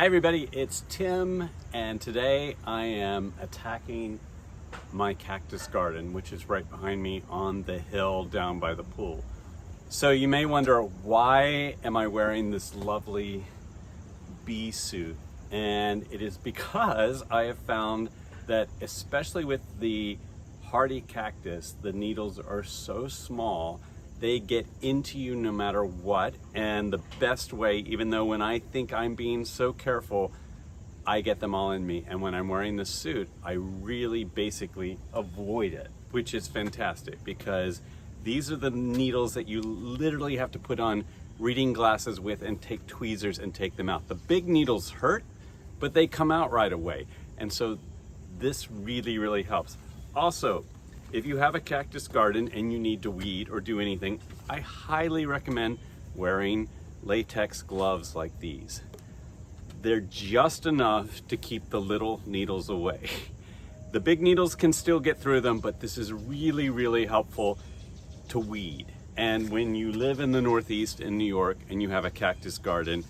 Hi everybody, it's Tim, and today I am attacking my cactus garden, which is right behind me on the hill down by the pool. So you may wonder, why am I wearing this lovely bee suit? And it is because I have found that, especially with the hardy cactus, the needles are so small, they get into you no matter what. And the best way, even though when I think I'm being so careful, I get them all in me. And when I'm wearing this suit, I really basically avoid it, which is fantastic, because these are the needles that you literally have to put on reading glasses with and take tweezers and take them out. The big needles hurt, but they come out right away. And so this really, really helps. Also, if you have a cactus garden and you need to weed or do anything, I highly recommend wearing latex gloves like these. They're just enough to keep the little needles away. The big needles can still get through them, but this is really, really helpful to weed. And when you live in the Northeast in New York and you have a cactus garden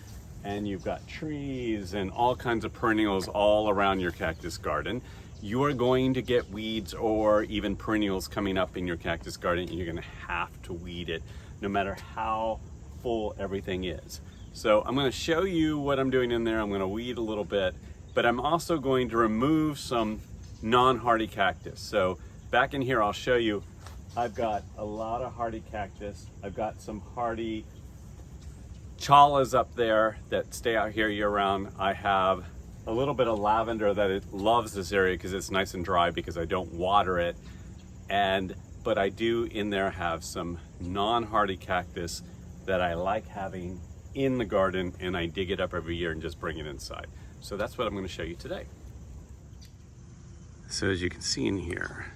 and you've got trees and all kinds of perennials all around your cactus garden, you are going to get weeds or even perennials coming up in your cactus garden, and you're gonna have to weed it no matter how full everything is. So I'm gonna show you what I'm doing in there. I'm gonna weed a little bit, but I'm also going to remove some non-hardy cactus. So back in here, I'll show you, I've got a lot of hardy cactus. I've got some hardy challas up there that stay out here year round. I have a little bit of lavender that it loves this area because it's nice and dry because I don't water it. But I do in there have some non-hardy cactus that I like having in the garden, and I dig it up every year and just bring it inside. So that's what I'm going to show you today. So as you can see in here,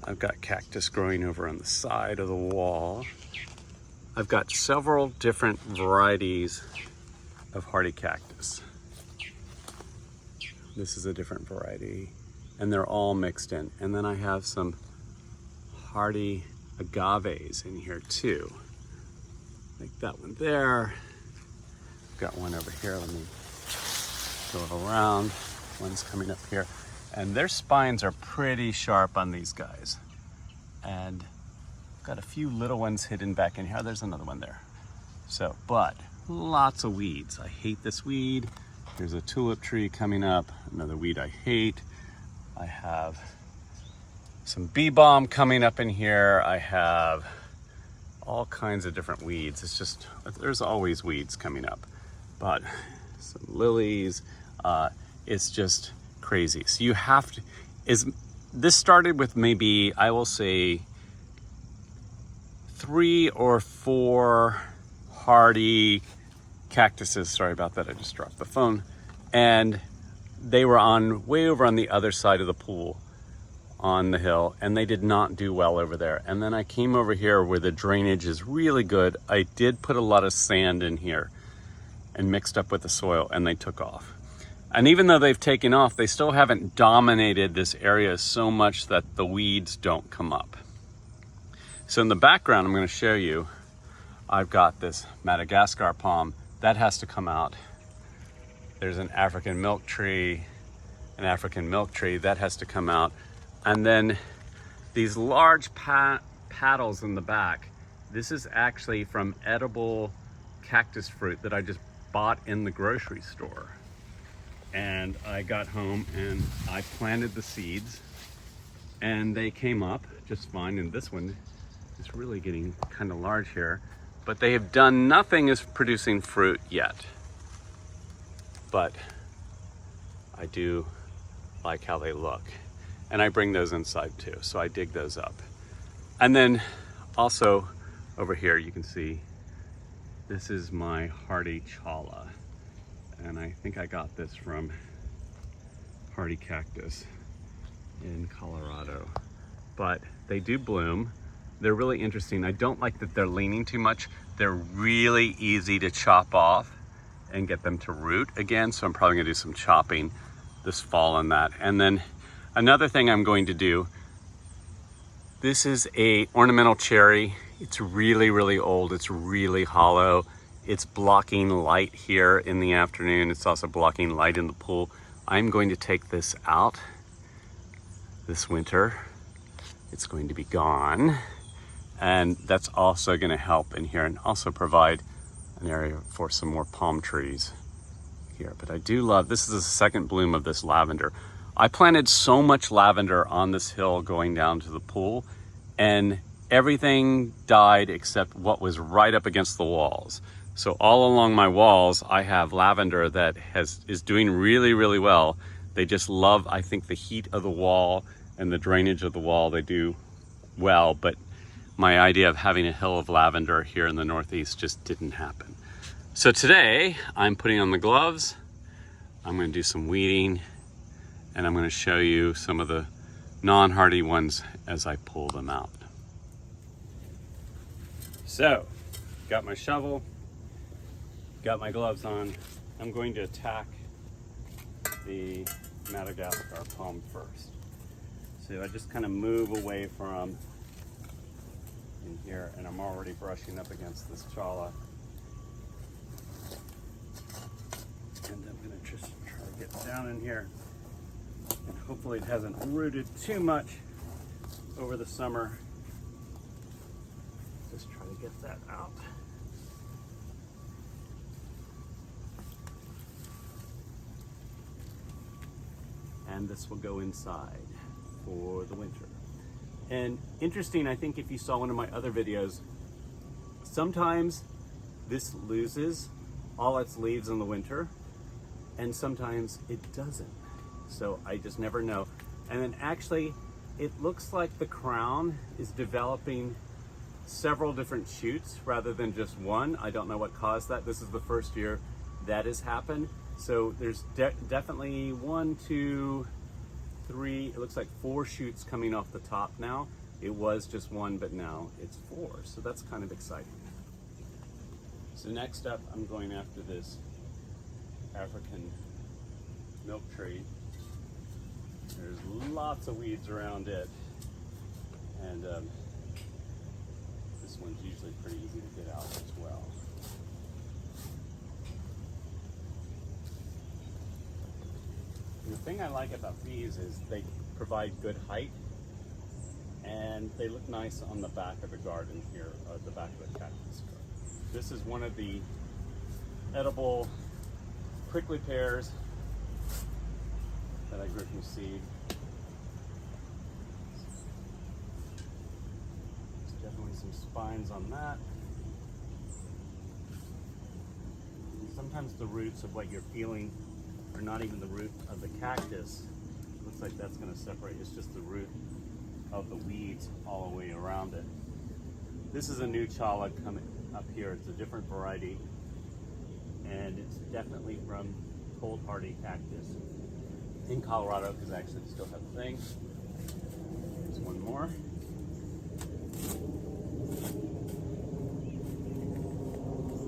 I've got cactus growing over on the side of the wall. I've got several different varieties of hardy cactus. This is a different variety, and they're all mixed in. And then I have some hardy agaves in here too. Like that one there. I've got one over here. Let me go around. One's coming up here. And their spines are pretty sharp on these guys. And I've got a few little ones hidden back in here. There's another one there. So, but lots of weeds. I hate this weed. There's a tulip tree coming up, another weed I hate. I have some bee balm coming up in here. I have all kinds of different weeds. It's just, there's always weeds coming up. But some lilies, it's just crazy. So you have to, this started with maybe, I will say, 3 or 4 hardy cactuses. Sorry about that, I just dropped the phone. And they were on way over on the other side of the pool on the hill, and they did not do well over there. And then I came over here where the drainage is really good. I did put a lot of sand in here and mixed up with the soil, and they took off. And even though they've taken off, they still haven't dominated this area so much that the weeds don't come up. So in the background, I'm going to show you, I've got this Madagascar palm. That has to come out. There's an African milk tree, that has to come out. And then these large paddles in the back, this is actually from edible cactus fruit that I just bought in the grocery store. And I got home and I planted the seeds and they came up just fine. And this one is really getting kind of large here. But they have done nothing as producing fruit yet. But I do like how they look. And I bring those inside too, so I dig those up. And then also over here, you can see, this is my hardy chala. And I think I got this from Hardy Cactus in Colorado. But they do bloom. They're really interesting. I don't like that they're leaning too much. They're really easy to chop off and get them to root again. So I'm probably gonna do some chopping this fall on that. And then another thing I'm going to do, this is a ornamental cherry. It's really, really old. It's really hollow. It's blocking light here in the afternoon. It's also blocking light in the pool. I'm going to take this out this winter. It's going to be gone. And that's also going to help in here and also provide an area for some more palm trees here. But I do love, this is the second bloom of this lavender. I planted so much lavender on this hill going down to the pool, and everything died except what was right up against the walls. So all along my walls, I have lavender that is doing really, really well. They just love, I think, the heat of the wall and the drainage of the wall. They do well, but my idea of having a hill of lavender here in the Northeast just didn't happen. So today, I'm putting on the gloves. I'm gonna do some weeding, and I'm gonna show you some of the non-hardy ones as I pull them out. So, got my shovel, got my gloves on. I'm going to attack the Madagascar palm first. So I just kind of move away from in here, and I'm already brushing up against this chala. And I'm gonna just try to get down in here, and hopefully it hasn't rooted too much over the summer. Just try to get that out. And this will go inside for the winter. And interesting, I think if you saw one of my other videos, sometimes this loses all its leaves in the winter, and sometimes it doesn't. So I just never know. And then actually, it looks like the crown is developing several different shoots rather than just one. I don't know what caused that. This is the first year that has happened. So there's definitely 1, 2, 3, it looks like 4 shoots coming off the top now. It was just 1, but now it's 4. So that's kind of exciting. So next up, I'm going after this African milk tree. There's lots of weeds around it. And this one's usually pretty easy to get out as well. And the thing I like about these is they provide good height, and they look nice on the back of the garden here, or the back of the cactus garden. This is one of the edible prickly pears that I grew from seed. There's definitely some spines on that. And sometimes the roots of what you're feeling are not even the root of the cactus. It looks like that's going to separate. It's just the root of the weeds all the way around it. This is a new chala coming up here. It's a different variety, and it's definitely from cold hardy cactus in Colorado, because I actually still have a thing. Here's one more.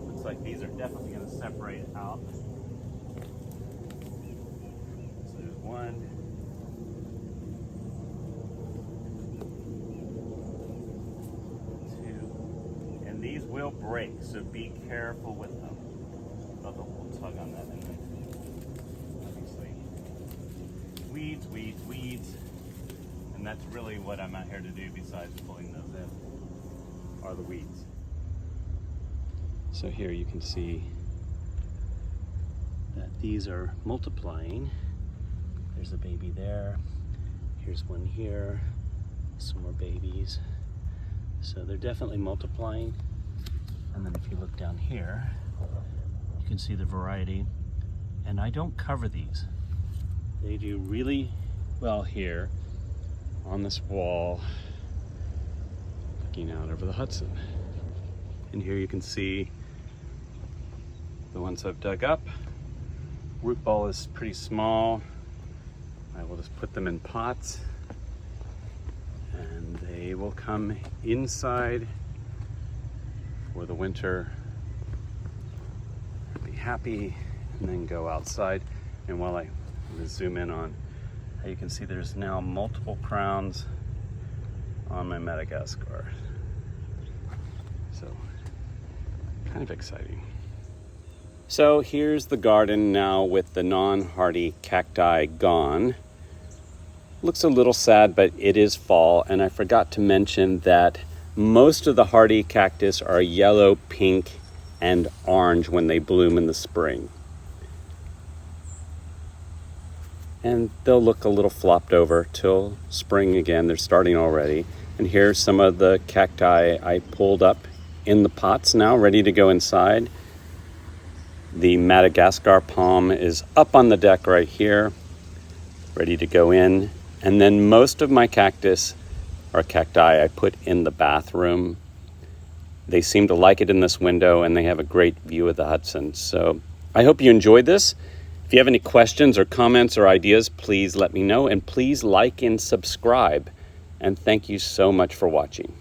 Looks like these are definitely going to separate out. So there's 1, 2, and these will break, so be careful with them. About the whole tug on that, and then obviously weeds, weeds, weeds, and that's really what I'm out here to do besides pulling those in, are the weeds. So here you can see that these are multiplying. There's a baby there, here's one here, some more babies. So they're definitely multiplying. And then if you look down here, you can see the variety. And I don't cover these. They do really well here on this wall, looking out over the Hudson. And here you can see the ones I've dug up. Root ball is pretty small. I will just put them in pots, and they will come inside for the winter, be happy, and then go outside. And while I zoom in on how you can see, there's now multiple crowns on my Madagascar. So kind of exciting. So here's the garden now with the non-hardy cacti gone. Looks a little sad, but it is fall, and I forgot to mention that most of the hardy cactus are yellow, pink, and orange when they bloom in the spring. And they'll look a little flopped over till spring again. They're starting already. And here's some of the cacti I pulled up in the pots now, ready to go inside. The Madagascar palm is up on the deck right here, ready to go in. And then most of my cactus or cacti I put in the bathroom. They seem to like it in this window, and they have a great view of the Hudson. So I hope you enjoyed this. If you have any questions or comments or ideas, please let me know, and please like and subscribe. And thank you so much for watching.